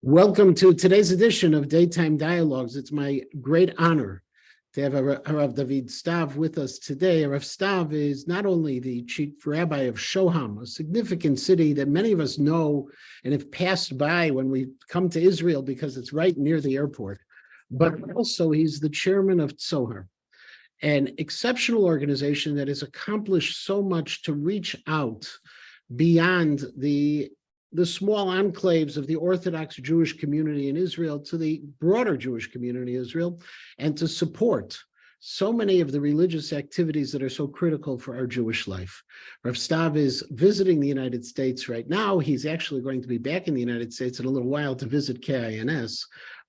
Welcome to today's edition of Daytime Dialogues. It's my great honor to have HaRav David Stav with us today. HaRav Stav is not only the chief rabbi of Shoham, a significant city that many of us know and have passed by when we come to Israel because it's right near the airport, but also he's the chairman of Tzohar, an exceptional organization that has accomplished so much to reach out beyond the small enclaves of the Orthodox Jewish community in Israel to the broader Jewish community in Israel, and to support so many of the religious activities that are so critical for our Jewish life. Rav Stav is visiting the United States right now. He's actually going to be back in the United States in a little while to visit KINS,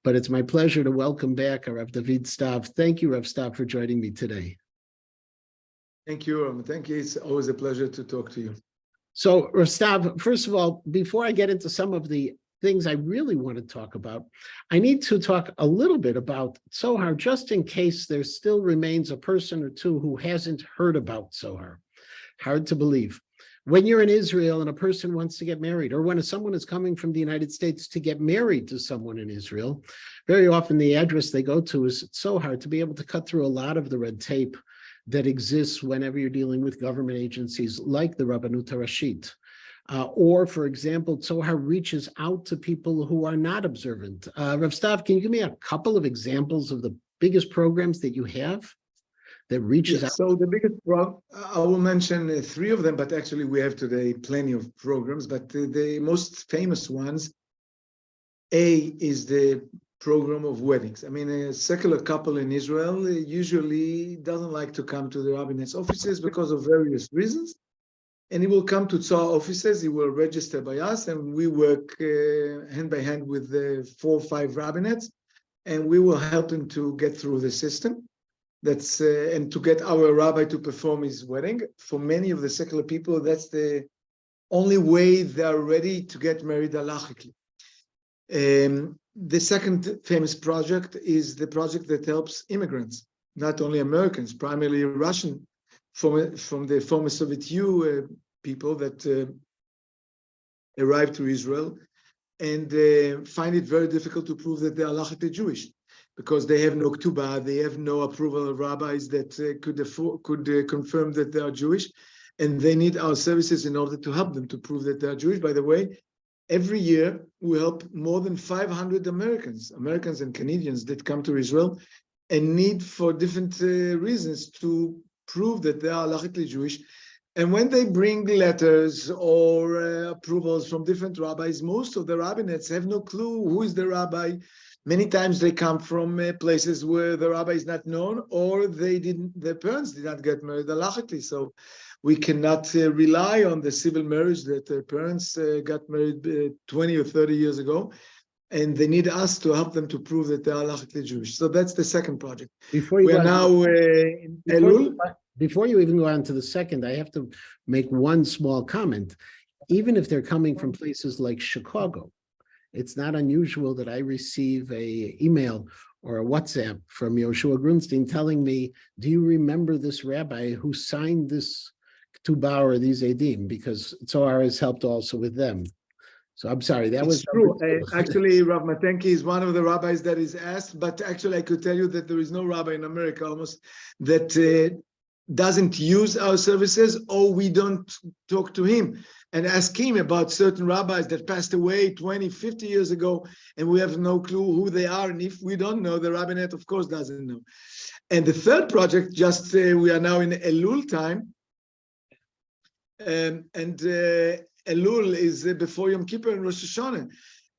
but it's my pleasure to welcome back Rav David Stav. Thank you, Rav Stav, for joining me today. Thank you, Ram. Thank you. It's always a pleasure to talk to you. So, Stav, first of all, before I get into some of the things I really want to talk about, I need to talk a little bit about Tzohar, just in case there still remains a person or two who hasn't heard about Tzohar. Hard to believe. When you're in Israel and a person wants to get married, or when someone is coming from the United States to get married to someone in Israel, very often the address they go to is Tzohar to be able to cut through a lot of the red tape that exists whenever you're dealing with government agencies like the Rabbanut HaRashit. Or, for example, Tzohar reaches out to people who are not observant. Rav Stav, can you give me a couple of examples of the biggest programs that you have that reaches out? So the biggest program, I will mention three of them, but actually we have today plenty of programs, but the most famous ones, is the program of weddings. I mean, a secular couple in Israel usually doesn't like to come to the rabbinate offices because of various reasons. And he will come to Tzohar offices, he will register by us, and we work hand by hand with the 4 or 5 rabbinates, and we will help him to get through the system. That's and to get our rabbi to perform his wedding. For many of the secular people, that's the only way they are ready to get married halachically. The second famous project is the project that helps immigrants, not only Americans, primarily Russian, from the former Soviet Union people that arrived to Israel and find it very difficult to prove that they are halachically Jewish because they have no ketubah, they have no approval of rabbis that could confirm that they are Jewish, and they need our services in order to help them to prove that they are Jewish. By the way, every year, we help more than 500 Americans and Canadians that come to Israel and need for different reasons to prove that they are halachically Jewish. And when they bring letters or approvals from different rabbis, most of the rabbinates have no clue who is the rabbi. Many times they come from places where the rabbi is not known, or their parents did not get married halachically. So we cannot rely on the civil marriage that their parents got married 20 or 30 years ago, and they need us to help them to prove that they are halachically Jewish. So that's the second project. We are now in Elul. Before you even go on to the second, I have to make one small comment. Even if they're coming from places like Chicago, it's not unusual that I receive an email or a WhatsApp from Yoshua Grunstein telling me, do you remember this rabbi who signed this ketubah or these edim? Because Tzohar has helped also with them. So I'm sorry, that was true. Actually, Rav Matenki is one of the rabbis that is asked, but actually I could tell you that there is no rabbi in America almost that doesn't use our services, or we don't talk to him and ask him about certain rabbis that passed away 20, 50 years ago, and we have no clue who they are. And if we don't know, the rabbinate, of course, doesn't know. And the third project, just we are now in Elul time, and Elul is before Yom Kippur and Rosh Hashanah.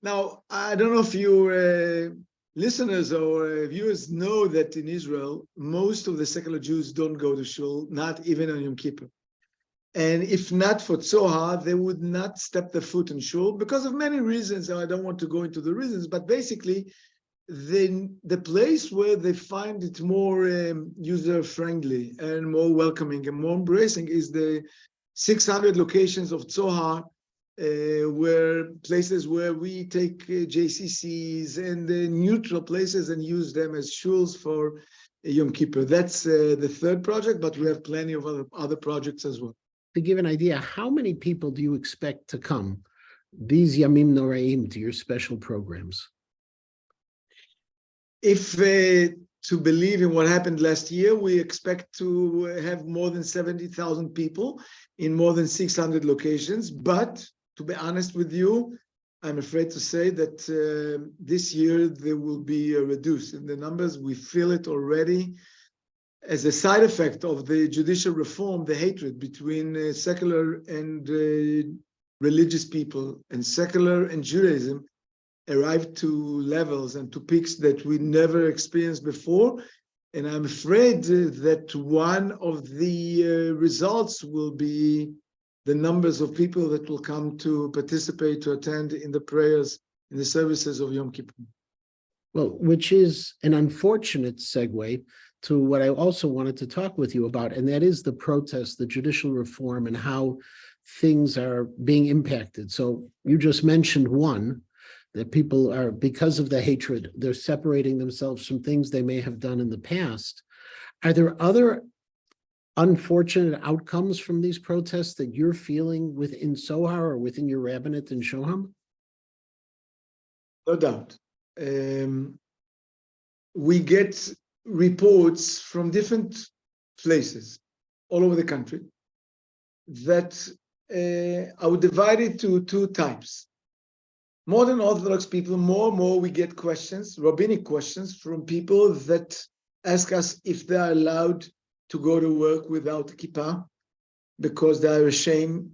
Now, I don't know if you listeners or viewers know that in Israel, most of the secular Jews don't go to shul, not even on Yom Kippur. And if not for Tzohar, they would not step their foot in shul because of many reasons. I don't want to go into the reasons, but basically, the place where they find it more user-friendly and more welcoming and more embracing is the 600 locations of Tzohar, where places where we take JCCs and neutral places and use them as shuls for Yom Kippur. That's the third project, but we have plenty of other projects as well. To give an idea, how many people do you expect to come these Yamim Noraim to your special programs? If to believe in what happened last year, we expect to have more than 70,000 people in more than 600 locations. But to be honest with you, I'm afraid to say that this year there will be a reduce in the numbers. We feel it already as a side effect of the judicial reform, the hatred between secular and religious people, and secular and Judaism arrived to levels and to peaks that we never experienced before. And I'm afraid that one of the results will be the numbers of people that will come to participate, to attend in the prayers, in the services of Yom Kippur. Well, which is an unfortunate segue to what I also wanted to talk with you about, and that is the protest, the judicial reform, and how things are being impacted. So you just mentioned one, that people are, because of the hatred, they're separating themselves from things they may have done in the past. Are there other unfortunate outcomes from these protests that you're feeling within Sohar or within your rabbinate in Shoham? No doubt. We get reports from different places all over the country that I would divide it to two types. Modern Orthodox people, more and more we get questions, rabbinic questions, from people that ask us if they are allowed to go to work without kippah, because they are ashamed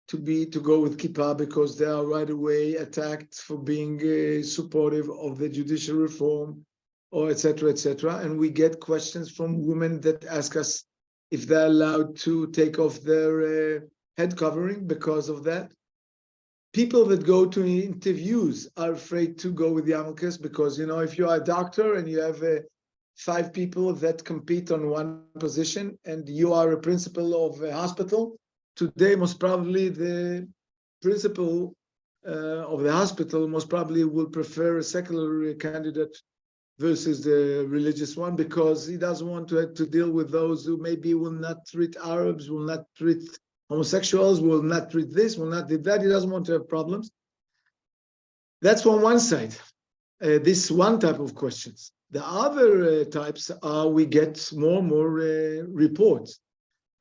to go with kippah, because they are right away attacked for being supportive of the judicial reform, or etc., etc. And we get questions from women that ask us if they're allowed to take off their head covering because of that. People that go to interviews are afraid to go with yarmulkes because, you know, if you are a doctor and you have 5 people that compete on one position and you are a principal of a hospital, today most probably the principal of the hospital most probably will prefer a secular candidate versus the religious one, because he doesn't want to have to deal with those who maybe will not treat Arabs, will not treat homosexuals, will not treat this, will not do that. He doesn't want to have problems. That's on one side. This one type of questions. The other types are, we get more and more reports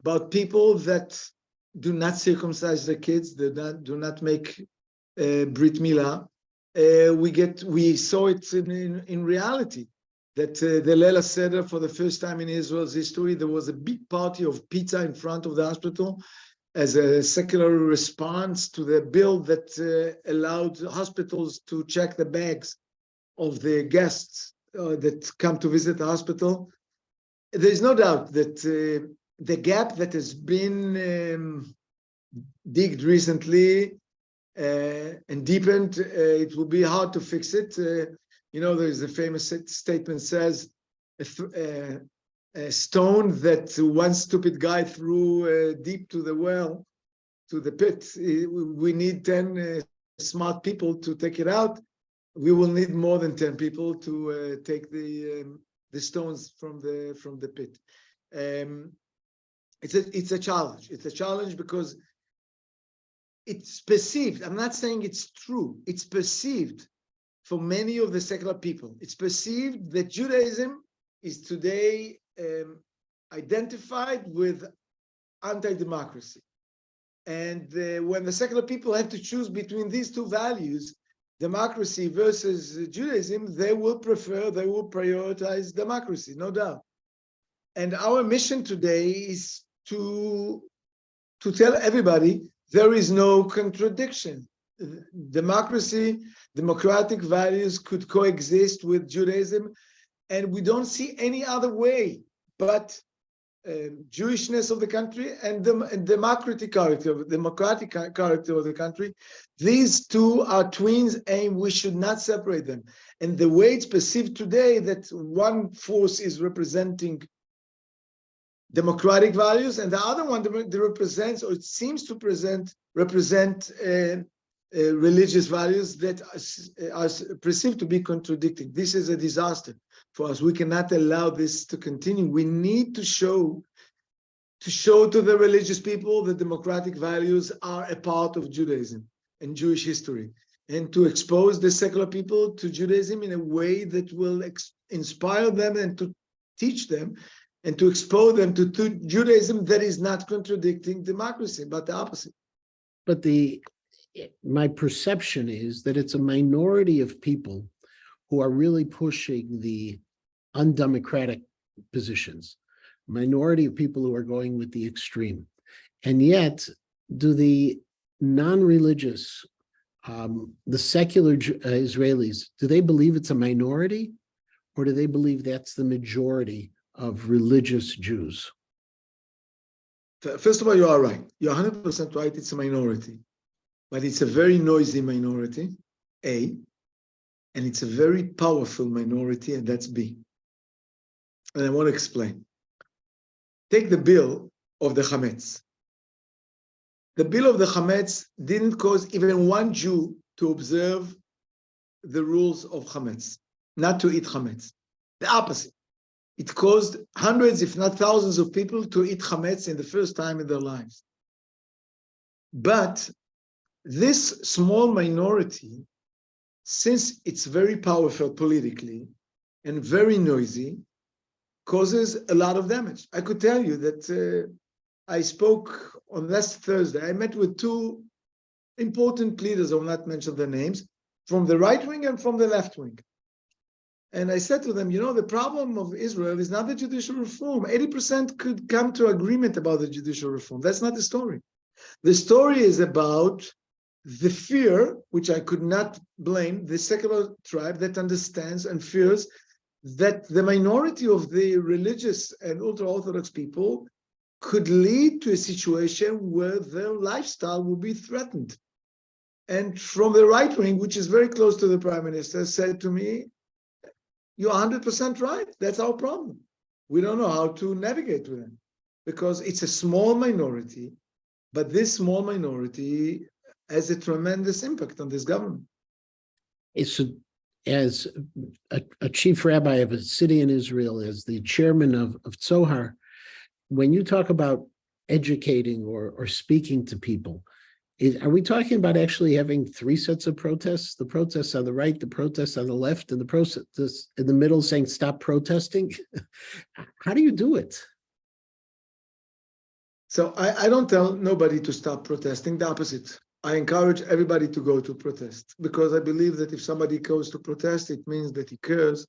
about people that do not circumcise their kids, do not make Brit Milah. We saw it in reality, that the Leila Seder, for the first time in Israel's history, there was a big party of pizza in front of the hospital as a secular response to the bill that allowed hospitals to check the bags of the guests that come to visit the hospital. There's no doubt that the gap that has been digged recently and deepened, it will be hard to fix it. You know, there's a famous statement says, a stone that one stupid guy threw deep to the well, to the pit. We need 10 smart people to take it out. We will need more than 10 people to take the stones from the pit. It's a challenge. It's a challenge because it's perceived. I'm not saying it's true. It's perceived for many of the secular people. It's perceived that Judaism is today identified with anti-democracy. And when the secular people have to choose between these two values, democracy versus Judaism, they will prioritize democracy, no doubt. And our mission today is to tell everybody there is no contradiction. Democracy, democratic values could coexist with Judaism, and we don't see any other way but Jewishness of the country and democratic character of the country. These two are twins, and we should not separate them. And the way it's perceived today, that one force is representing democratic values, and the other one represents, or it seems to represent religious values that are perceived to be contradicting. This is a disaster for us. We cannot allow this to continue. We need to show to the religious people that democratic values are a part of Judaism. and Jewish history, and to expose the secular people to Judaism in a way that will inspire them and to teach them and to expose them to Judaism that is not contradicting democracy, but the opposite. But my perception is that it's a minority of people who are really pushing the undemocratic positions, minority of people who are going with the extreme. And yet, do the non-religious, the secular Israelis, do they believe it's a minority, or do they believe that's the majority of religious Jews? First of all, you are right. You're 100% right. It's a minority, but it's a very noisy minority, A, and it's a very powerful minority, and that's B. And I want to explain. Take the bill of the Chametz. The bill of the Chametz didn't cause even one Jew to observe the rules of Chametz, not to eat Chametz. The opposite. It caused hundreds, if not thousands, of people to eat Chametz in the first time in their lives. But this small minority, since it's very powerful politically and very noisy, causes a lot of damage. I could tell you that I spoke on last Thursday. I met with two important leaders, I will not mention their names, from the right wing and from the left wing. And I said to them, you know, the problem of Israel is not the judicial reform. 80% could come to agreement about the judicial reform. That's not the story. The story is about the fear, which I could not blame, the secular tribe that understands and fears that the minority of the religious and ultra-Orthodox people could lead to a situation where their lifestyle will be threatened. And from the right wing, which is very close to the prime minister, said to me, you're 100% right. That's our problem. We don't know how to navigate with them because it's a small minority, but this small minority has a tremendous impact on this government. As a chief rabbi of a city in Israel, as the chairman of Tzohar, when you talk about educating or speaking to people, are we talking about actually having three sets of protests? The protests on the right, the protests on the left, and the protests in the middle saying stop protesting? How do you do it? So I don't tell nobody to stop protesting, the opposite. I encourage everybody to go to protest because I believe that if somebody goes to protest, it means that he cares.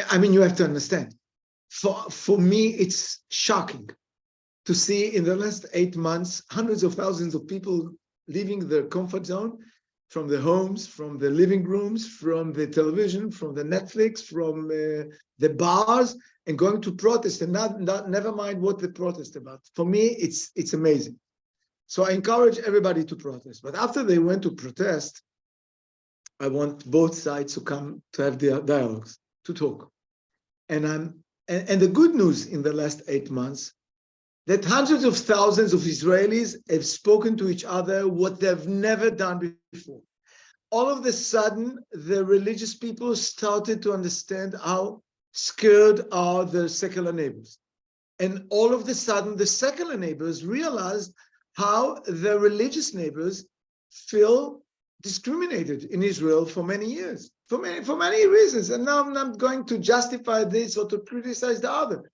I mean, you have to understand. For me, it's shocking to see in the last 8 months, hundreds of thousands of people leaving their comfort zone from the homes, from the living rooms, from the television, from the Netflix, from the bars, and going to protest and never mind what the protest about. For me, it's amazing. So I encourage everybody to protest. But after they went to protest, I want both sides to come to have the dialogues, to talk. And the good news in the last 8 months, that hundreds of thousands of Israelis have spoken to each other what they've never done before. All of a sudden, the religious people started to understand how scared are their secular neighbors. And all of a sudden, the secular neighbors realized how the religious neighbors feel discriminated in Israel for many years, for many reasons. And now I'm not going to justify this or to criticize the other.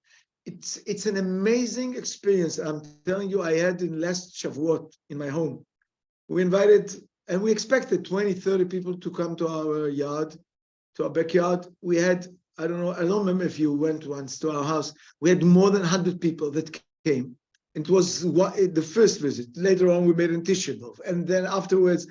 It's an amazing experience. I'm telling you, I had in last Shavuot in my home. We invited, and we expected 20, 30 people to come to our yard, to our backyard. We had, I don't remember if you went once to our house. We had more than 100 people that came. It was the first visit. Later on, we made in Tisha B'Av. And then afterwards,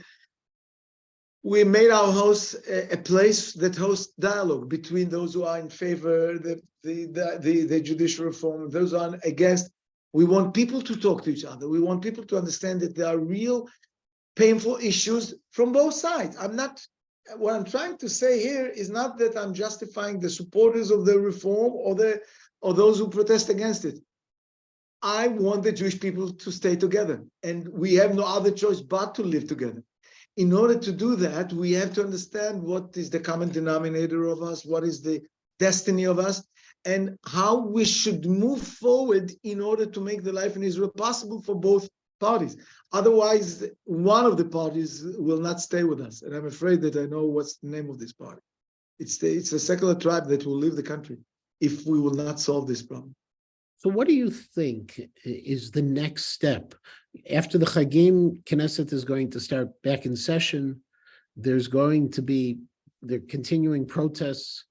we made our house a place that hosts dialogue between those who are in favor the judicial reform, those who are against. We want people to talk to each other. We want people to understand that there are real painful issues from both sides. What I'm trying to say here is not that I'm justifying the supporters of the reform or those who protest against it. I want the Jewish people to stay together, and we have no other choice but to live together. In order to do that, we have to understand what is the common denominator of us, what is the destiny of us, and how we should move forward in order to make the life in Israel possible for both parties. Otherwise, one of the parties will not stay with us. And I'm afraid that I know what's the name of this party. It's a secular tribe that will leave the country if we will not solve this problem. So what do you think is the next step? After the Chagim, Knesset is going to start back in session. There's going to be the continuing protests.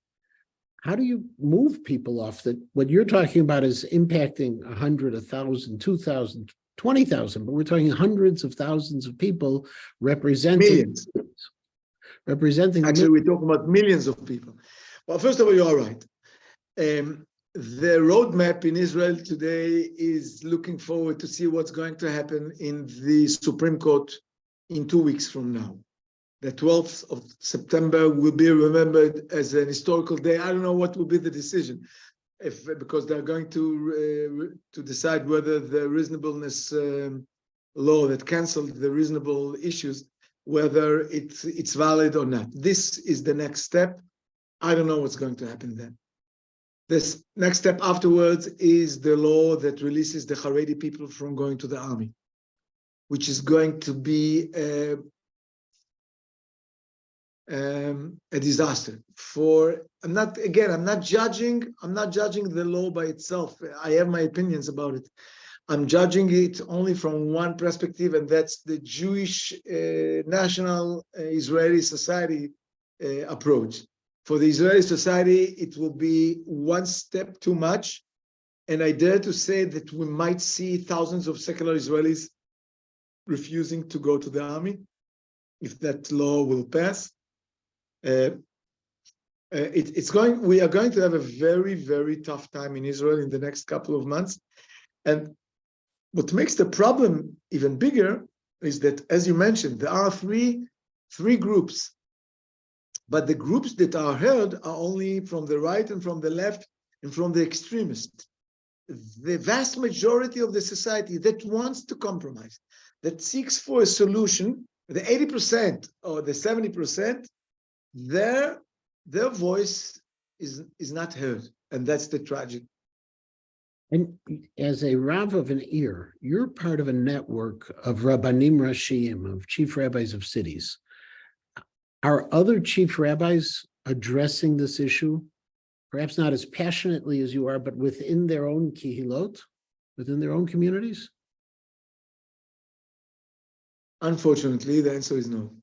How do you move people off that? What you're talking about is impacting 100, 1,000, 2,000, 20,000, but we're talking hundreds of thousands of people representing Millions. Representing. Actually, we're talking about millions of people. Well, first of all, you are right. The roadmap in Israel today is looking forward to see what's going to happen in the Supreme Court in 2 weeks from now. The 12th of September will be remembered as an historical day. I don't know what will be the decision, because they're going to decide whether the reasonableness law that canceled the reasonable issues, whether it's valid or not. This is the next step. I don't know what's going to happen then. This next step afterwards is the law that releases the Haredi people from going to the army, which is going to be a disaster. I'm not judging the law by itself. I have my opinions about it. I'm judging it only from one perspective, and that's the Jewish national Israeli society approach. For the Israeli society, it will be one step too much, and I dare to say that we might see thousands of secular Israelis refusing to go to the army if that law will pass. We are going to have a very, very tough time in Israel in the next couple of months. And what makes the problem even bigger is that, as you mentioned, there are three groups, but the groups that are heard are only from the right and from the left and from the extremists. The vast majority of the society that wants to compromise, that seeks for a solution, the 80% or the 70%, their voice is not heard, and that's the tragedy. And as a Rav of an ear, you're part of a network of Rabbanim Rashiyim, of chief rabbis of cities. Are other chief rabbis addressing this issue? Perhaps not as passionately as you are, but within their own kihilot, within their own communities? Unfortunately, the answer is no.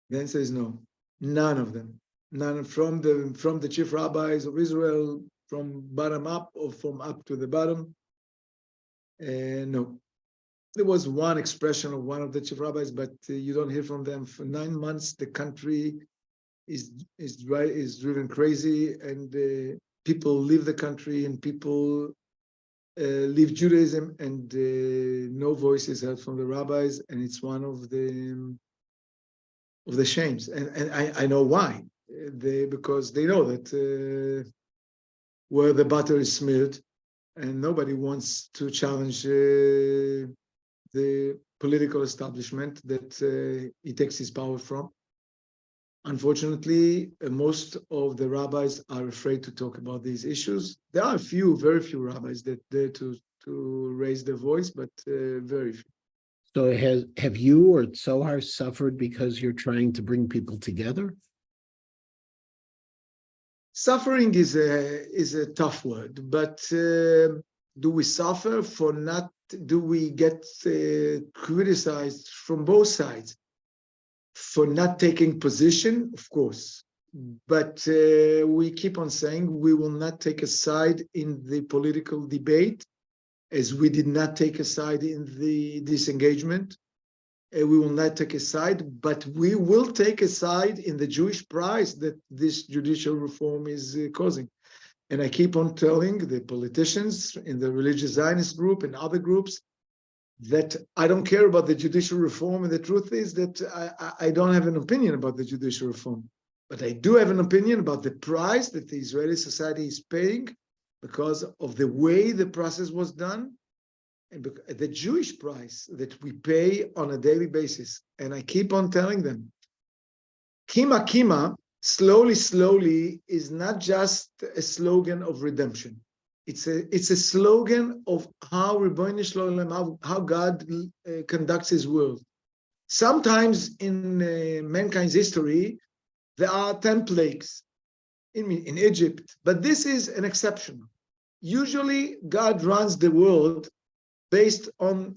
The answer is no. None of them. None from the chief rabbis of Israel, from bottom up or from up to the bottom. No. There was one expression of one of the chief rabbis, but you don't hear from them for 9 months. The country is driven crazy, and people leave the country, and people leave Judaism, and no voice is heard from the rabbis, and it's one of the shames. And I know why. Because they know that where the butter is smeared, and nobody wants to challenge the political establishment that he takes his power from. Unfortunately, most of the rabbis are afraid to talk about these issues. There are very few rabbis that dare to raise their voice, but very few. So have you or Tzohar suffered because you're trying to bring people together? Suffering is a tough word, but do we suffer for not? Do we get criticized from both sides for not taking position? Of course, but we keep on saying we will not take a side in the political debate, as we did not take a side in the disengagement. We will not take a side, but we will take a side in the Jewish price that this judicial reform is causing. And I keep on telling the politicians in the religious Zionist group and other groups that I don't care about the judicial reform. And the truth is that I don't have an opinion about the judicial reform, but I do have an opinion about the price that the Israeli society is paying because of the way the process was done, and the Jewish price that we pay on a daily basis. And I keep on telling them, Kima Kima, slowly, slowly, is not just a slogan of redemption. It's a slogan of how Ribono Shel Olam, how God conducts His world. Sometimes in mankind's history, there are 10 plagues in Egypt, but this is an exception. Usually, God runs the world based on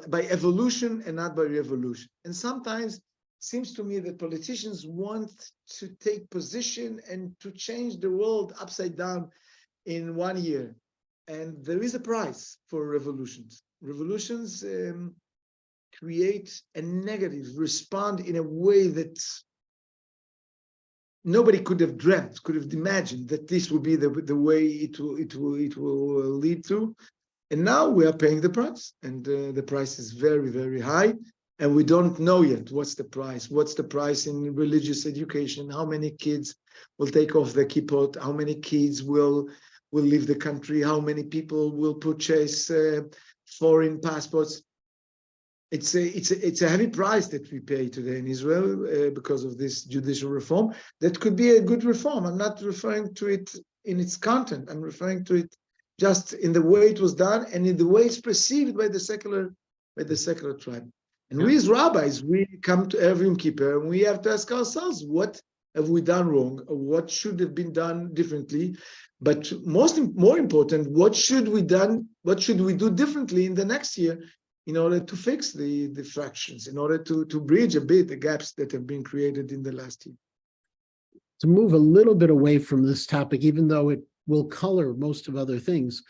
by evolution and not by revolution. And sometimes it seems to me that politicians want to take position and to change the world upside down in 1 year. And there is a price for revolutions. Revolutions create a negative, respond in a way that nobody could have dreamt, could have imagined that this would be the way it will lead to. And now we are paying the price, and the price is very, very high. And we don't know yet what's the price. What's the price in religious education? How many kids will take off the kippot? How many kids will leave the country? How many people will purchase foreign passports? It's a heavy price that we pay today in Israel because of this judicial reform. That could be a good reform. I'm not referring to it in its content. I'm referring to it just in the way it was done and in the way it's perceived by the secular tribe. And we as rabbis, we come to every Yom Kippur and we have to ask ourselves, what have we done wrong? Or what should have been done differently? But more important, what should we do differently in the next year in order to fix the fractions, in order to bridge a bit the gaps that have been created in the last year? To move a little bit away from this topic, even though it will color most of other things,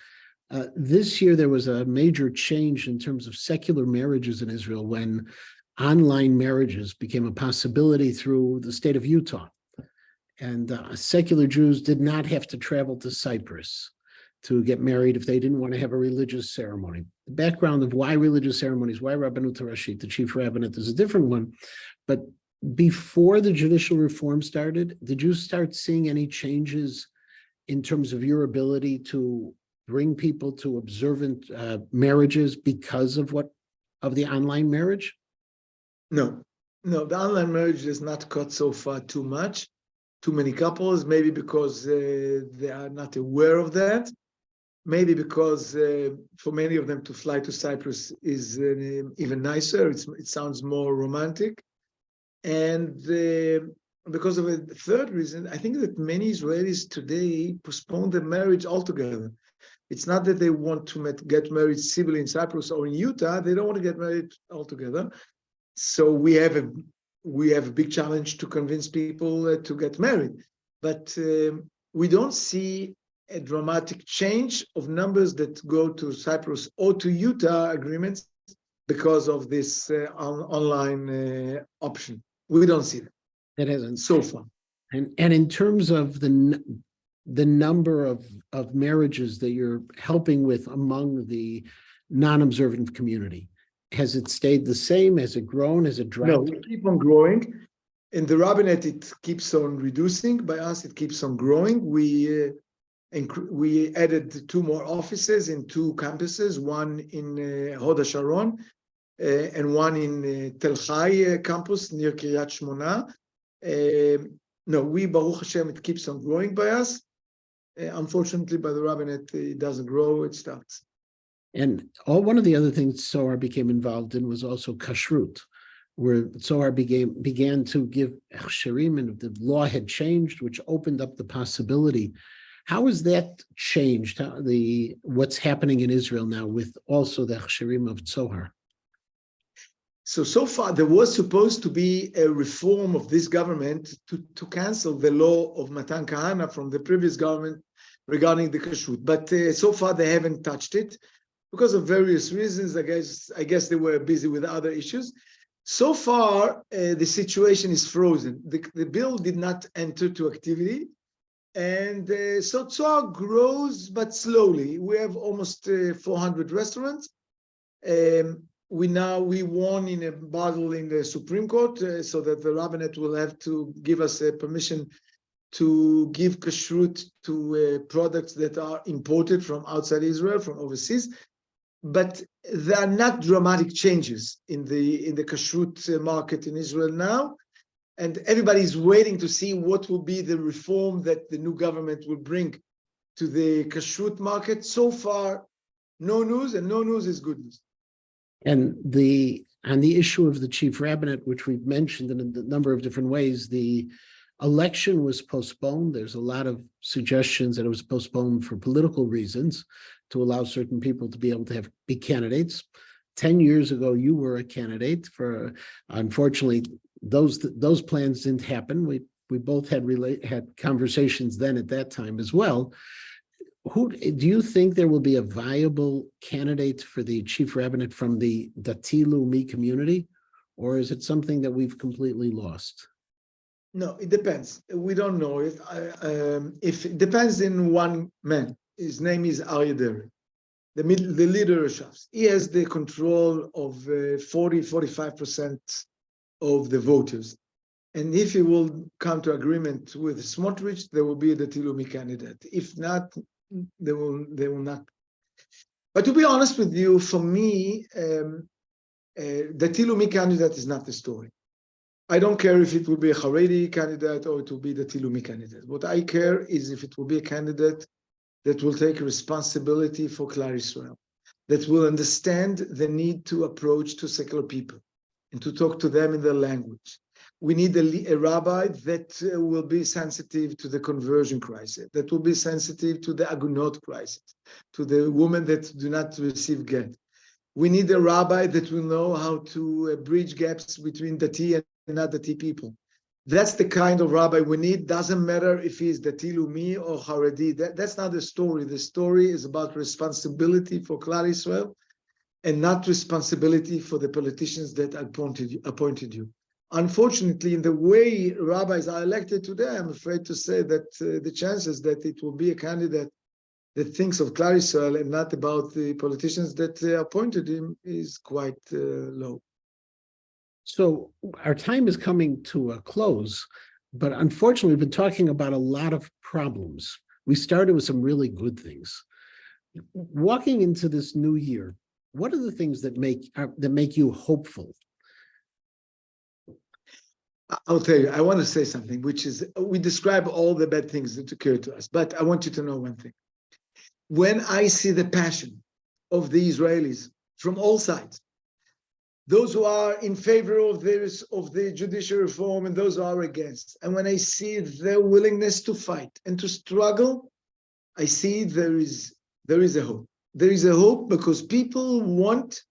this year there was a major change in terms of secular marriages in Israel when online marriages became a possibility through the state of Utah. And secular Jews did not have to travel to Cyprus to get married if they didn't want to have a religious ceremony. The background of why religious ceremonies, why Rabbanut Rashit, the chief rabbinate, is a different one. But before the judicial reform started, did you start seeing any changes in terms of your ability to bring people to observant marriages because of the online marriage? No, the online marriage does not cut so far too much. Too many couples, maybe because they are not aware of that. Maybe because for many of them to fly to Cyprus is even nicer. It sounds more romantic. And because of a third reason, I think that many Israelis today postpone their marriage altogether. It's not that they want to get married civilly in Cyprus or in Utah. They don't want to get married altogether. So we have a big challenge to convince people to get married. But we don't see a dramatic change of numbers that go to Cyprus or to Utah agreements because of this online option. We don't see that. It hasn't so far. And in terms of the number of marriages that you're helping with among the non-observant community, has it stayed the same? Has it grown? Has it dropped? No, we keep on growing. In the rabbinate, it keeps on reducing. By us, it keeps on growing. We added 2 more offices in 2 campuses, one in Hod HaSharon and one in Tel Chai campus near Kiryat Shmona. No, Baruch Hashem, it keeps on growing by us. Unfortunately, by the rabbinate, it doesn't grow, it stops. And one of the other things Zohar became involved in was also kashrut, where Zohar began to give hechsherim, and the law had changed, which opened up the possibility. How has that changed? What's happening in Israel now with also the hechsherim of Zohar? So far, there was supposed to be a reform of this government to cancel the law of Matan Kahana from the previous government regarding the kashrut. But so far, they haven't touched it because of various reasons. I guess they were busy with other issues. So far, the situation is frozen. The bill did not enter to activity. And so Zohar grows, but slowly. We have almost 400 restaurants. We won in a battle in the Supreme Court, so that the rabbinate will have to give us permission to give kashrut to products that are imported from outside Israel, from overseas. But there are not dramatic changes in the kashrut market in Israel now. And everybody is waiting to see what will be the reform that the new government will bring to the kashrut market. So far, no news, and no news is good news. And on the issue of the chief rabbinate, which we've mentioned in a number of different ways, the election was postponed. There's a lot of suggestions that it was postponed for political reasons to allow certain people to be able to be candidates. 10 years ago, you were a candidate for, unfortunately, those plans didn't happen. We both had conversations then at that time as well. Who do you think there will be a viable candidate for the chief rabbinate from the Dati Leumi community, or is it something that we've completely lost? No, it depends. We don't know if it depends in one man. His name is Aryeh Deri, the leader of Shas. He has the control of 40-45% of the voters. And if he will come to agreement with Smotrich, there will be a Dati Leumi candidate. If not, they will not. But to be honest with you, for me, the Dati Leumi candidate is not the story. I don't care if it will be a Haredi candidate or it will be the Dati Leumi candidate. What I care is if it will be a candidate that will take responsibility for Klal Yisrael, that will understand the need to approach to secular people and to talk to them in their language. We need a rabbi that will be sensitive to the conversion crisis, that will be sensitive to the agunot crisis, to the women that do not receive get. We need a rabbi that will know how to bridge gaps between Dati and not Dati people. That's the kind of rabbi we need. Doesn't matter if he's Dati Leumi or Haredi. That's not the story. The story is about responsibility for Klal Yisrael and not responsibility for the politicians that appointed you. Unfortunately, in the way rabbis are elected today, I'm afraid to say that the chances that it will be a candidate that thinks of Klal Yisrael and not about the politicians that appointed him is quite low. So our time is coming to a close, but unfortunately, we've been talking about a lot of problems. We started with some really good things. Walking into this new year, what are the things that make you hopeful? I'll tell you, I want to say something, which is, we describe all the bad things that occur to us, but I want you to know one thing. When I see the passion of the Israelis from all sides, those who are in favor of the judicial reform and those who are against, and when I see their willingness to fight and to struggle, I see there is a hope. There is a hope because people want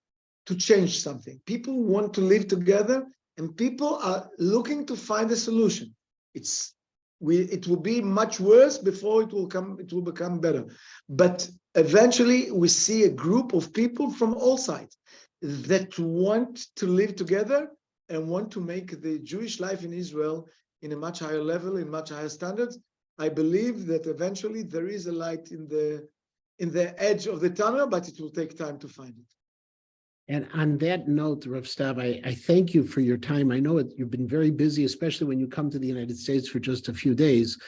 to change something. People want to live together, and people are looking to find a solution. It will be much worse before it will become better. But eventually we see a group of people from all sides that want to live together and want to make the Jewish life in Israel in a much higher level, in much higher standards. I believe that eventually there is a light in the edge of the tunnel, but it will take time to find it. And on that note, Rav Stav, I thank you for your time. I know you've been very busy, especially when you come to the United States for just a few days,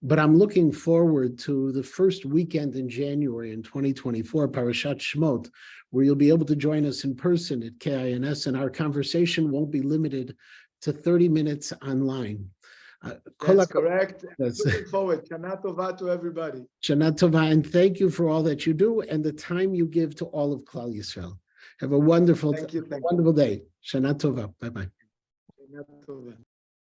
but I'm looking forward to the first weekend in January in 2024, Parashat Shemot, where you'll be able to join us in person at KINS, and our conversation won't be limited to 30 minutes online. That's correct. Looking forward. Shana Tova to everybody. Shana Tova, and thank you for all that you do and the time you give to all of Klal Yisrael. Have a wonderful, wonderful day. Shana Tova. Bye-bye. Shana Tova.